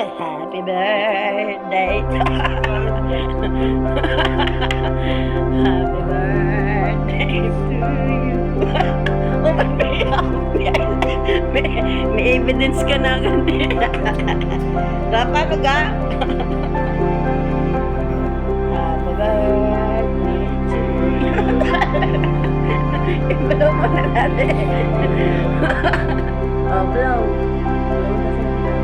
Happy birthday to Happy birthday to you. Oh, may evidence ka na agad. Paano ka? Happy birthday to you. I-blow mo na natin. Oh, blow. Blow na sa'yo.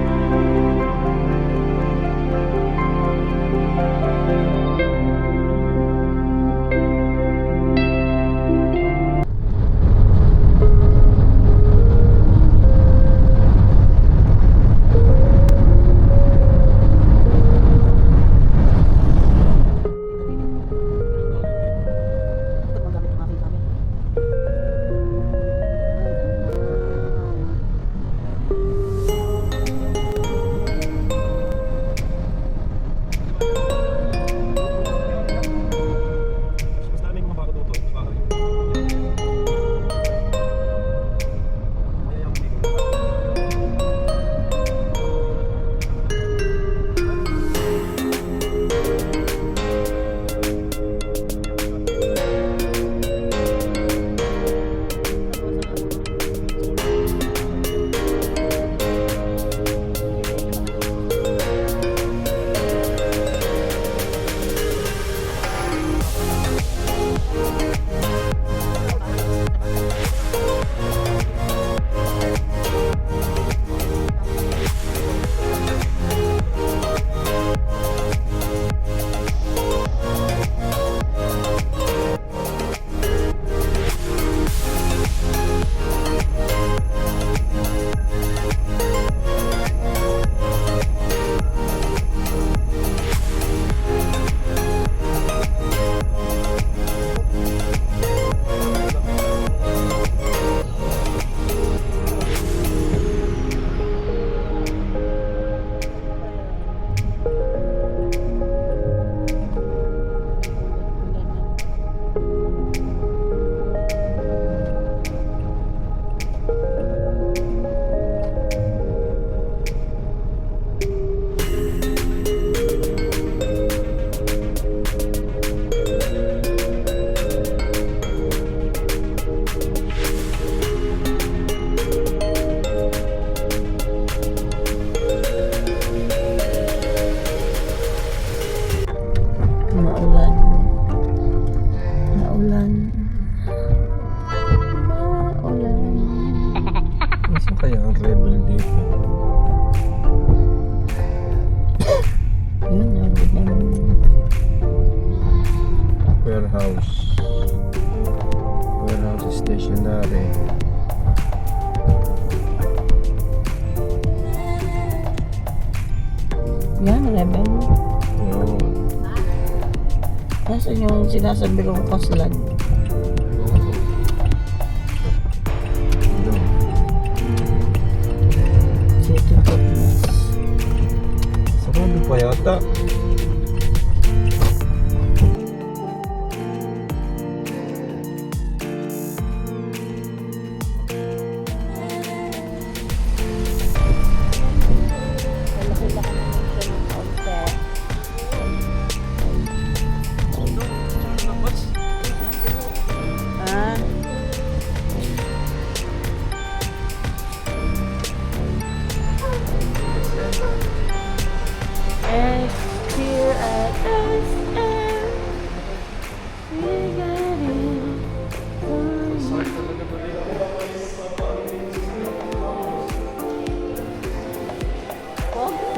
Maulan. Maulan. Maulan. Masa kaya ang rebel dito? Yun, nabot naman. Warehouse. Warehouse stationary. Yan, rebel. Oo. Nasaan yung sinasabi kong kaslan? Doon. City Fitness. Sarado pa yata. Malaki-laki naman siya ng kaunti. Ah. And here at SM, we got it.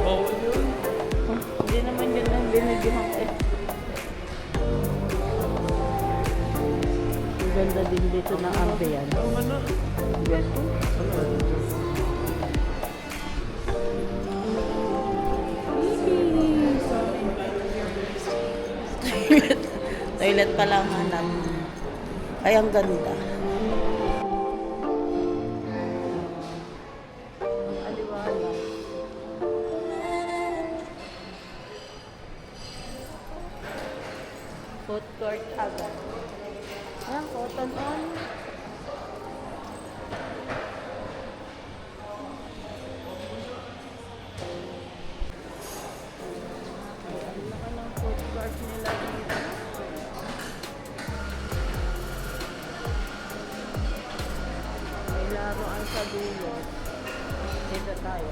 Oh, hindi naman yun ang binigyan ko eh. Ang ganda din dito ng ambience. Ganda. Toilet pa lang hanap. Ay, ang ganda. Ang aliwanag. Food court agad. Ayan, cotton on. Pizza tayo.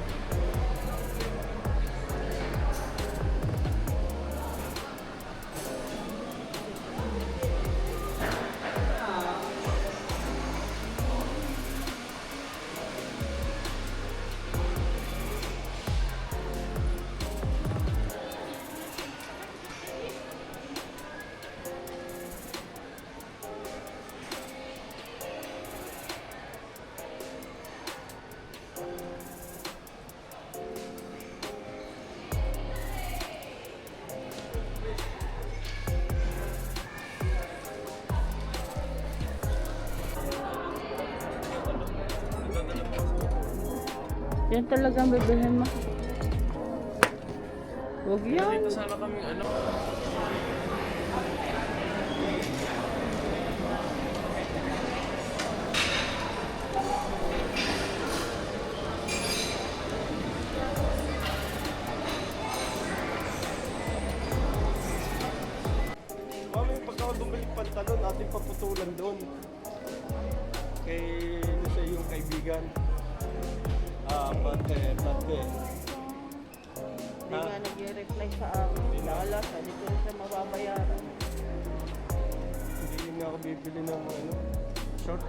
Yan talagang bibilhin mo. Huwag yan. Nakita sana kaming ano. Mami, pagka ako bumalik pantalon, ating paputulan doon. Kay sa iyong kaibigan. Bante. Hindi nga nag-reply sa akin. Naalas, hindi ko siya mababayaran. Hindi na ako bibili ng short.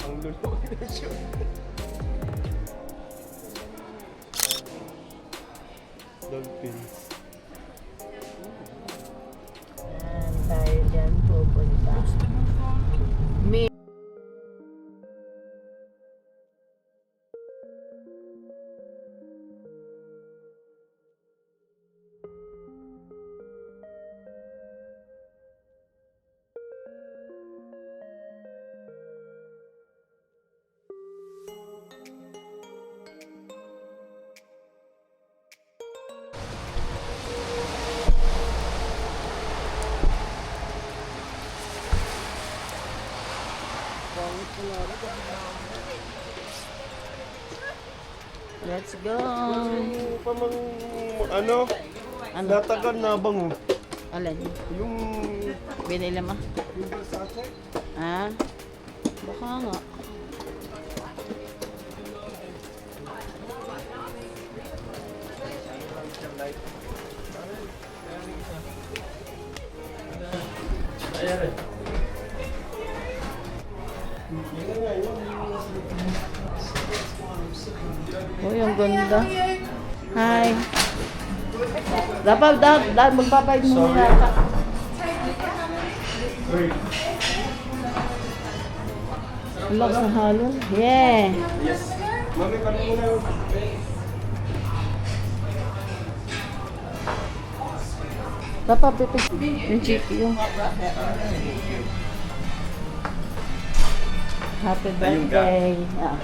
Ang lulo na short. Dolphins. Yan, tayo dyan pupunta. Me. Let's go. Pamang natagal na bang Alin? yung Binili mo? yung Versace? Ha? Baka nga. Uy, ang ganda. Hi. Dapat magpapayad mo muna yata. Ang lakas ng halon. Yeah. Mami, kami muna yun. Dapat pipig yung GPU. Happy birthday. Ah.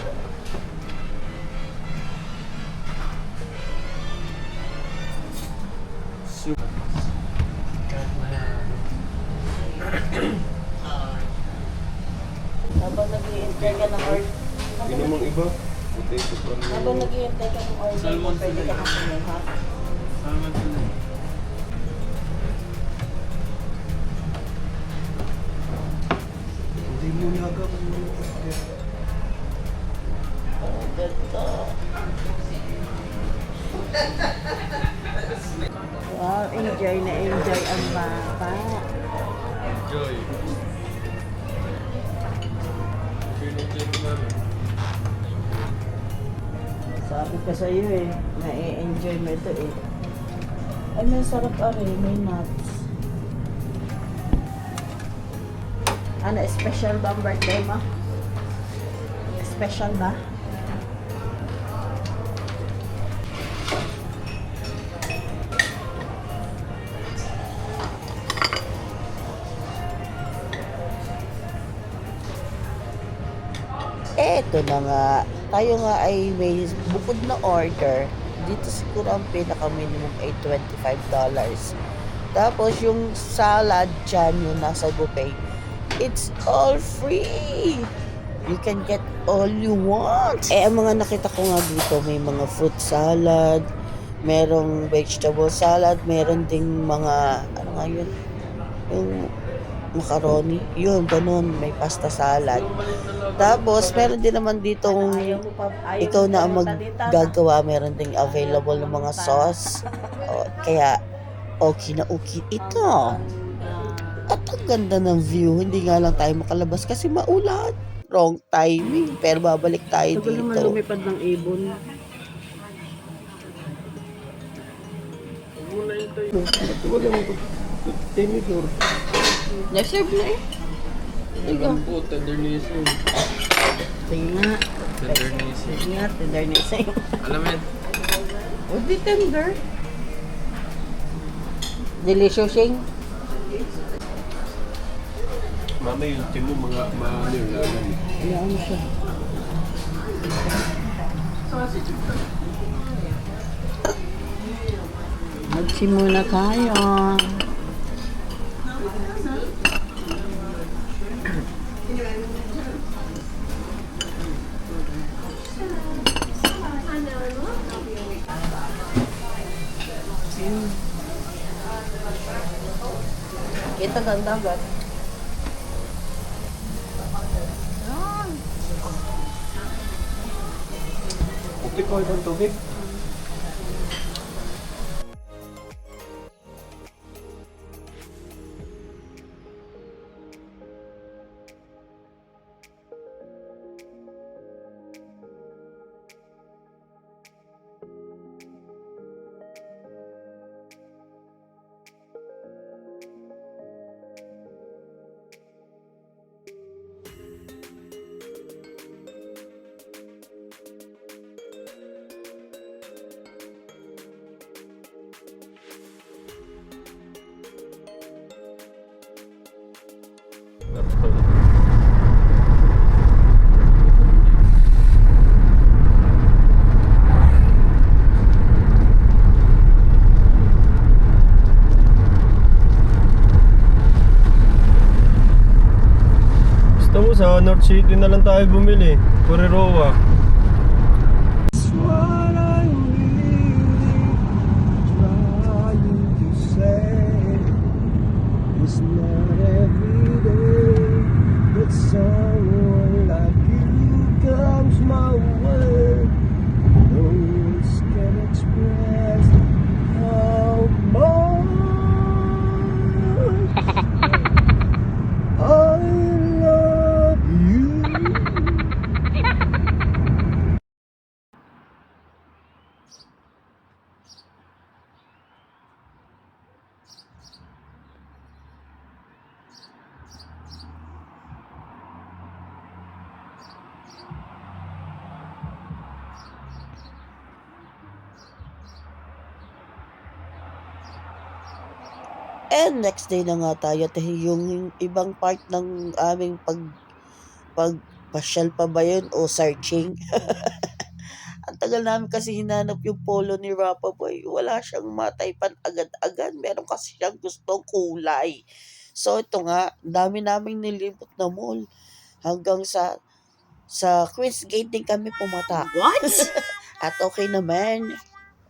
Habang nag-i-enter ka ng order. Sino mong iba? Potato from Habang nag-i-enter ka ng order, Salmon pwede ka sila. kumuha. Salamat sila. Hindi mo naga kung ano. Ang ganda. Wow, enjoy na enjoy ang bata. Enjoy. Pinigyan namin. Sabi ko sa iyo eh, na-enjoy mo ito eh. Ay, may sarap may nuts. Ano, special ba ang birthday mo? Special ba? Eto na nga, tayo nga ay may bukod na order. Dito siguro ang pinaka-minimum ay $25. Tapos yung salad dyan, yung nasa buffet, it's all free! You can get all you want. Eh, ang mga nakita ko nga dito, may mga fruit salad, merong vegetable salad, meron ding mga, ano nga yun, yung macaroni. Yun, ganun. May pasta salad. Tapos, meron din naman ditong ikaw na ang maggagawa. Meron ding available ng mga sauce. O, kaya, okay na okay ito. At ang ganda ng view. Hindi nga lang tayo makalabas kasi maulan. Wrong timing. Pero babalik tayo Tagal naman dito. lumipad ng ibon. Wala mo ito. Tinidor. Na-serve na eh. Lampo, tendernessing. Sige nga. Tendernessing. Sige nga, tendernessing. Alam mo yan? O di tender. Delicious-ing. Mama yung team mo, mga ano yung lalan. Ayan mo siya. Magsimula tayo. Kita ganda agad. Puti ko ibang tubig. Gusto mo sa North City na lang tayo bumili. Kuriroa. It's not every day that someone like you comes my way. No words can express how much I love you. And next day na nga tayo. Yung ibang part ng aming pagpasyal pa ba yun o searching? Ang tagal namin kasi hinanap yung polo ni Rapa Boy. Wala siyang mataypan agad-agad. Meron kasi siyang gustong kulay. So ito nga, dami naming nilibot na mall. Hanggang sa Queen's Gate din kami pumata. What? At okay naman.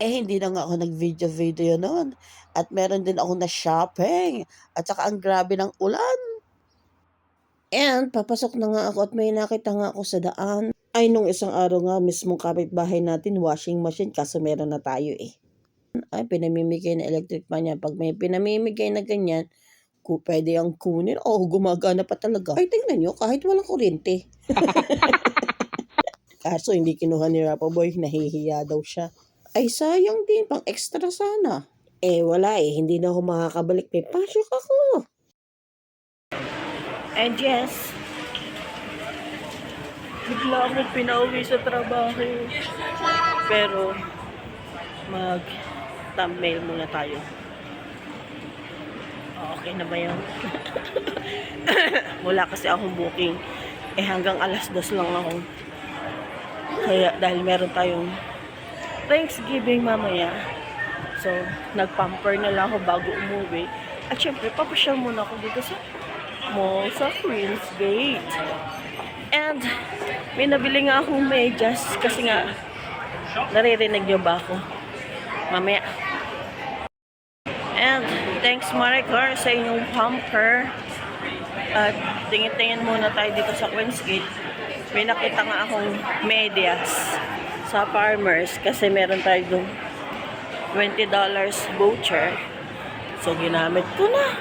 Hindi na nga ako nag-video noon. At meron din ako na shopping. At saka ang grabe ng ulan. And papasok na nga ako at may nakita nga ako sa daan. Ay, nung isang araw nga, mismong kapitbahay natin, washing machine, kaso meron na tayo eh. Ay, pinamimigay na electric pan yan. Pag may pinamimigay na ganyan, pwede ang kunin. Oh, gumagana pa talaga. Ay, tingnan nyo, kahit walang kuryente. Kaso hindi kinuha ni Rapa Boy, nahihiya daw siya. Ay, sayang din, pang extra sana. Wala hindi na ako makakabalik. May pasok ako. And yes, bigla akong pinauwi sa trabaho. Pero, mag-thumbnail muna tayo. Okay na ba yun? Wala kasi akong booking. Hanggang 2:00 lang ako. Kaya, dahil meron tayong Thanksgiving mamaya. So, nag-pamper na lang ako bago umuwi. At syempre, papasyal muna ako dito sa mall sa Queen's Gate. And, may nabili nga akong medyas kasi nga, naririnig niyo ba ako? Mamaya. And, thanks Maricar sa inyong pamper. At tingin-tingin muna tayo dito sa Queen's Gate. May nakita nga akong medyas sa Farmers kasi meron tayo doon $20 voucher. So, ginamit ko na.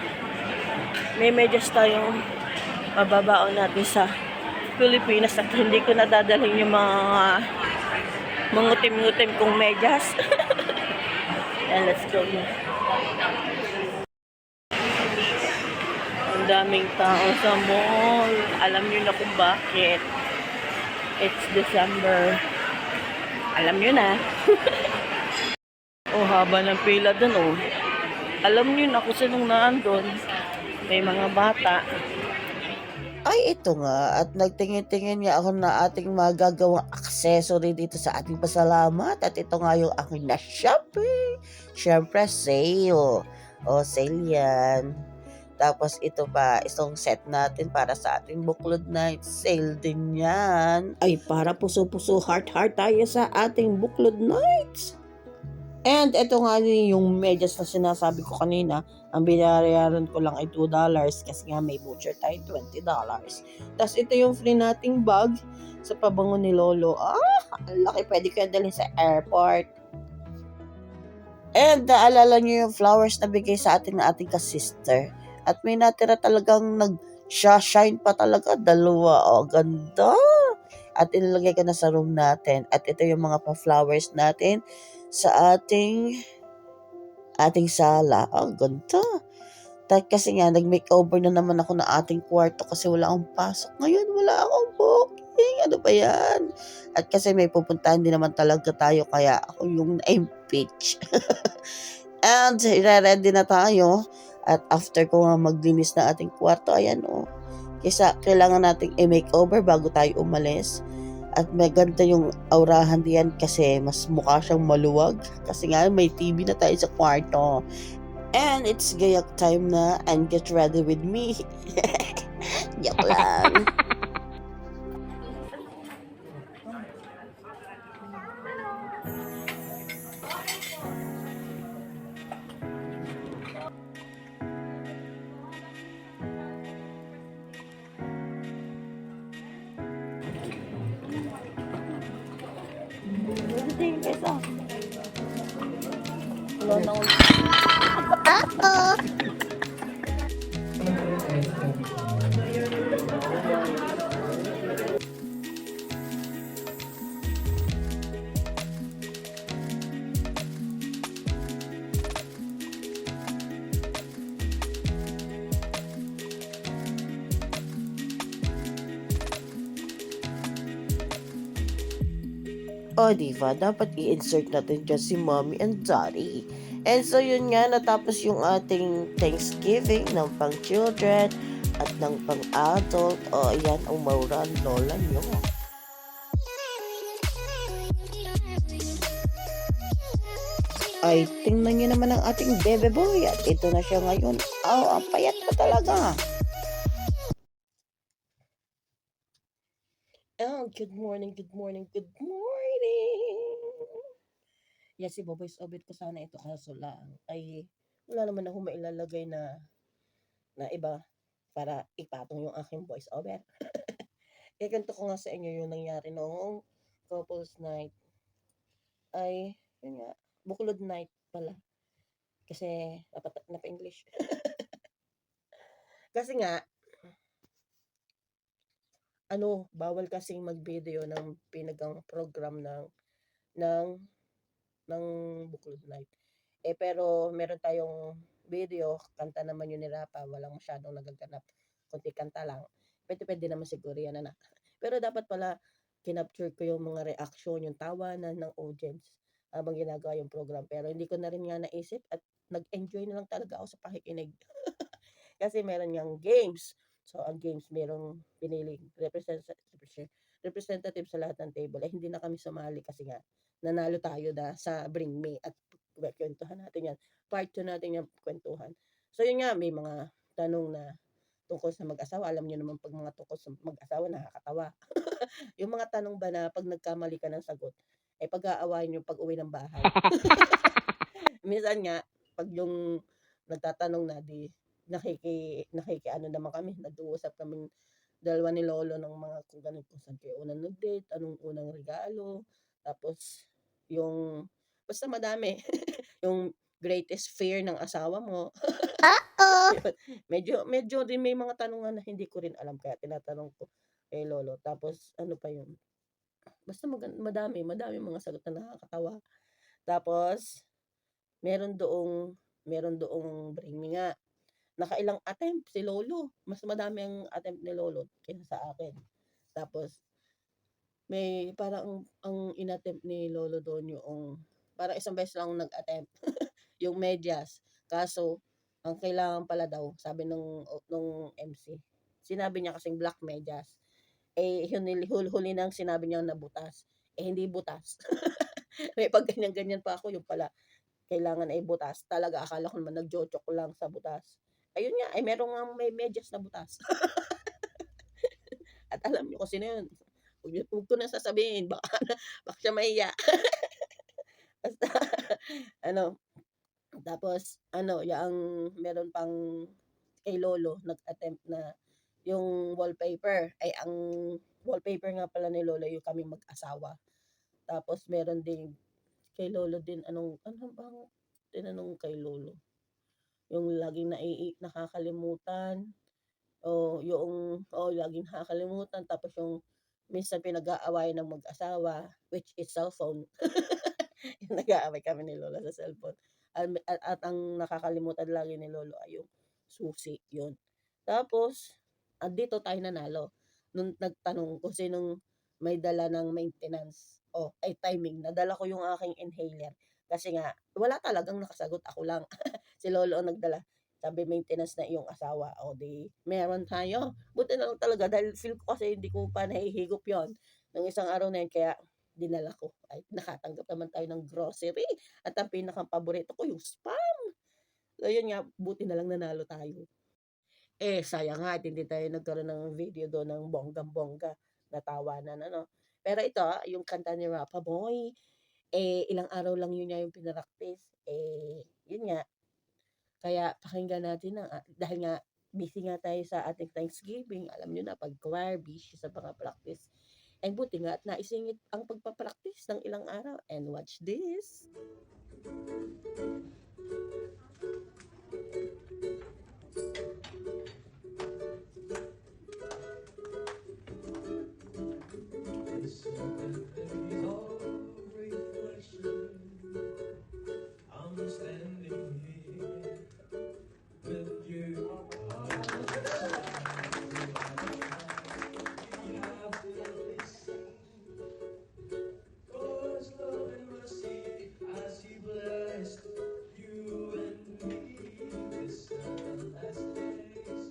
May medyas tayong mababaon natin sa Pilipinas at hindi ko nadadalhin yung mga mangutim-ngutim kong medyas. And let's go na. Ang daming tao sa mall. Alam niyo na kung bakit. It's December. Alam niyo na. Oh, haba ng pila dun, oh. Alam niyo na kung sinong naandun. May mga bata. Ay, ito nga. At nagtingin-tingin nga ako na ating magagawang accessory dito sa ating pasalamat. At ito nga yung aking na-shopping. Siyempre, sale. O, sale yan. Tapos ito pa, itong set natin para sa ating buklod night. Sale din yan. Ay, para puso-puso, heart-heart tayo sa ating buklod nights. And ito nga din yung medyas na sinasabi ko kanina. Ang binayaran ko lang ay $2 kasi nga may voucher tayo $20. Tapos ito yung free nating bag sa pabango ni Lolo. Ang laki, pwede ko yan dalhin sa airport. And naalala niyo yung flowers na bigay sa atin ng ating ka-sister. At may natira talagang nag-shine pa talaga. Dalawa. Oh, ganda. At inilagay ko na sa room natin. At ito yung mga pa-flowers natin sa ating sala. Ang ganda. Kasi nga, nag-makeover na naman ako ng ating kwarto kasi wala akong pasok. Ngayon, wala akong booking. Ano ba yan? At kasi may pupuntahan din naman talaga tayo kaya ako yung na-impeach. And, ready na tayo. At after ko nga maglinis na ating kwarto, ayan o. Kaya kailangan nating i-makeover bago tayo umalis. At maganda yung aurahan diyan kasi mas mukha siyang maluwag. Kasi nga may TV na tayo sa kwarto. And it's gayak time na and get ready with me. Joke lang. O, diba? Dapat i-insert natin dyan si mommy and daddy. And so, yun nga, natapos yung ating Thanksgiving ng pang-children at ng pang-adult. O, ayan, ang maura ang lola nyo. Ay, tingnan nyo naman ang ating bebe boy. At ito na siya ngayon. Oh, ang payat na talaga. Oh, good morning, good morning, good morning. Yes, si Boboy's obit ko sana ito kaso lang. Ay, wala naman ako mailalagay na iba para ipatong yung aking voice over. Kaya ganito ko nga sa inyo yung nangyari noong couples night. Ay, yun nga, buklod night pala. Kasi, napa-English. Kasi nga, bawal kasing mag-video ng pinagang program ng buklod night. Pero meron tayong video, kanta naman yun ni Rapa, walang masyadong nagaganap, kunti kanta lang. Pwede naman siguro yan, anak. Pero dapat pala, kinapture ko yung mga reaction, yung tawanan ng audience habang ginagawa yung program. Pero hindi ko na rin nga naisip at nag-enjoy na lang talaga ako sa pakikinig. Kasi meron niyang games. So, ang games, merong piniling representative sa lahat ng table. Hindi na kami sumali kasi nga, nanalo tayo sa Bring Me at kwentuhan natin yan. Part 2 natin yung kwentuhan. So, yun nga, may mga tanong na tungkol sa mag-asawa. Alam niyo naman pag mga tungkol sa mag-asawa, nakakatawa. Yung mga tanong ba na pag nagkamali ka ng sagot, pag-aawain yung pag-uwi ng bahay. Minsan nga, pag yung nagtatanong na, nakiki ano naman kami, nag-uusap kaming dalawa ni lolo ng mga kung ganun, kung saan kayo unang nag-date, anong unang regalo, tapos yung basta madami. Yung greatest fear ng asawa mo. Yun. Medyo din may mga tanungan na hindi ko rin alam kaya tinatanong ko kay lolo. Tapos ano pa yun, basta madami mga sagot na nakakatawa. Tapos meron doong bring me nga. Nakailang attempt si lolo, mas madami ang attempt ni lolo kaysa sa akin. Tapos may parang ang inattempt ni lolo doon yung parang isang beses lang nag-attempt, yung medyas. Kaso ang kailangan pala daw, sabi nung MC, sinabi niya kasing black medyas. Eh, huli nang sinabi niya na butas. Eh, hindi butas. May pag ganyan-ganyan pa ako, yung pala, kailangan ay butas. Talaga, akala ko naman nag-joke lang sa butas. Ayun nga, ay meron nga may medyas na butas. At alam niyo kung sino yun. Huwag ko na sasabihin, baka siya mahiya. Basta, ano, tapos, yung meron pang kay lolo, nag-attempt na yung wallpaper. Ay, ang wallpaper nga pala ni lolo, yung kaming mag-asawa. Tapos, meron din kay lolo din, ano bang tinanong kay lolo? Yung laging nakakalimutan, laging nakakalimutan. Tapos yung minsan pinag-aawayan ng mag-asawa, which is cellphone. Yung nag-aaway kami ni lolo sa cellphone. At ang nakakalimutan lagi ni lolo ay yung susi, yun. Tapos, dito tayo nanalo. Nung nagtanong kung sinong may dala ng maintenance. Timing. Nadala ko yung aking inhaler. Kasi nga, wala talagang nakasagot. Ako lang. Si lolo ang nagdala. Sabi, maintenance na iyong asawa. Di, meron tayo. Buti na lang talaga. Dahil feel ko kasi hindi ko pa nahihigop yon nung isang araw na yun. Kaya, dinala ko. Ay, nakatanggap naman tayo ng grocery. At ang pinaka-paborito ko, yung spam. So, yun nga, buti na lang nanalo tayo. Sayang nga at hindi tayo nagkaroon ng video doon ng bonggang-bongga na tawanan, ano. Pero ito, yung kanta ni Rapa Boy, ilang araw lang yun niya yung pinractice. Yun nga, kaya pakinggan natin dahil nga busy nga tayo sa ating Thanksgiving. Alam niyo na, pag choir, busy sa mga practice. Buti nga at naisingit ang pagpa-practice ng ilang araw. And watch this. I'm standing here with you. We have to listen. God's love and mercy as He blessed you and me. These are the last days.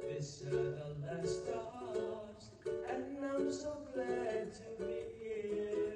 These are the last stars. And I'm so glad to be here.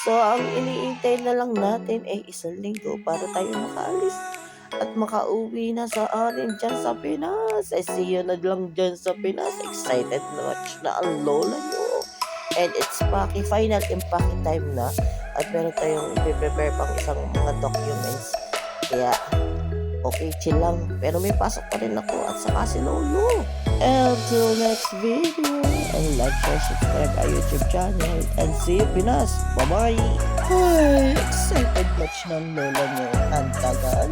So, ang iniintay na lang natin ay isang linggo para tayo makaalis at makauwi na sa atin dyan sa Pinas. See you na lang dyan sa Pinas. Excited na much na ang lola nyo. And it's final impake time na. At meron tayong i-prepare pang isang mga documents. Kaya, okay, chill lang. Pero may pasok pa rin ako at saka si Lolo. Until next video. And like, share, subscribe our YouTube channel. And see you, Pinas. Bye-bye. Ay, excited much ng lola nyo. Ang tagal.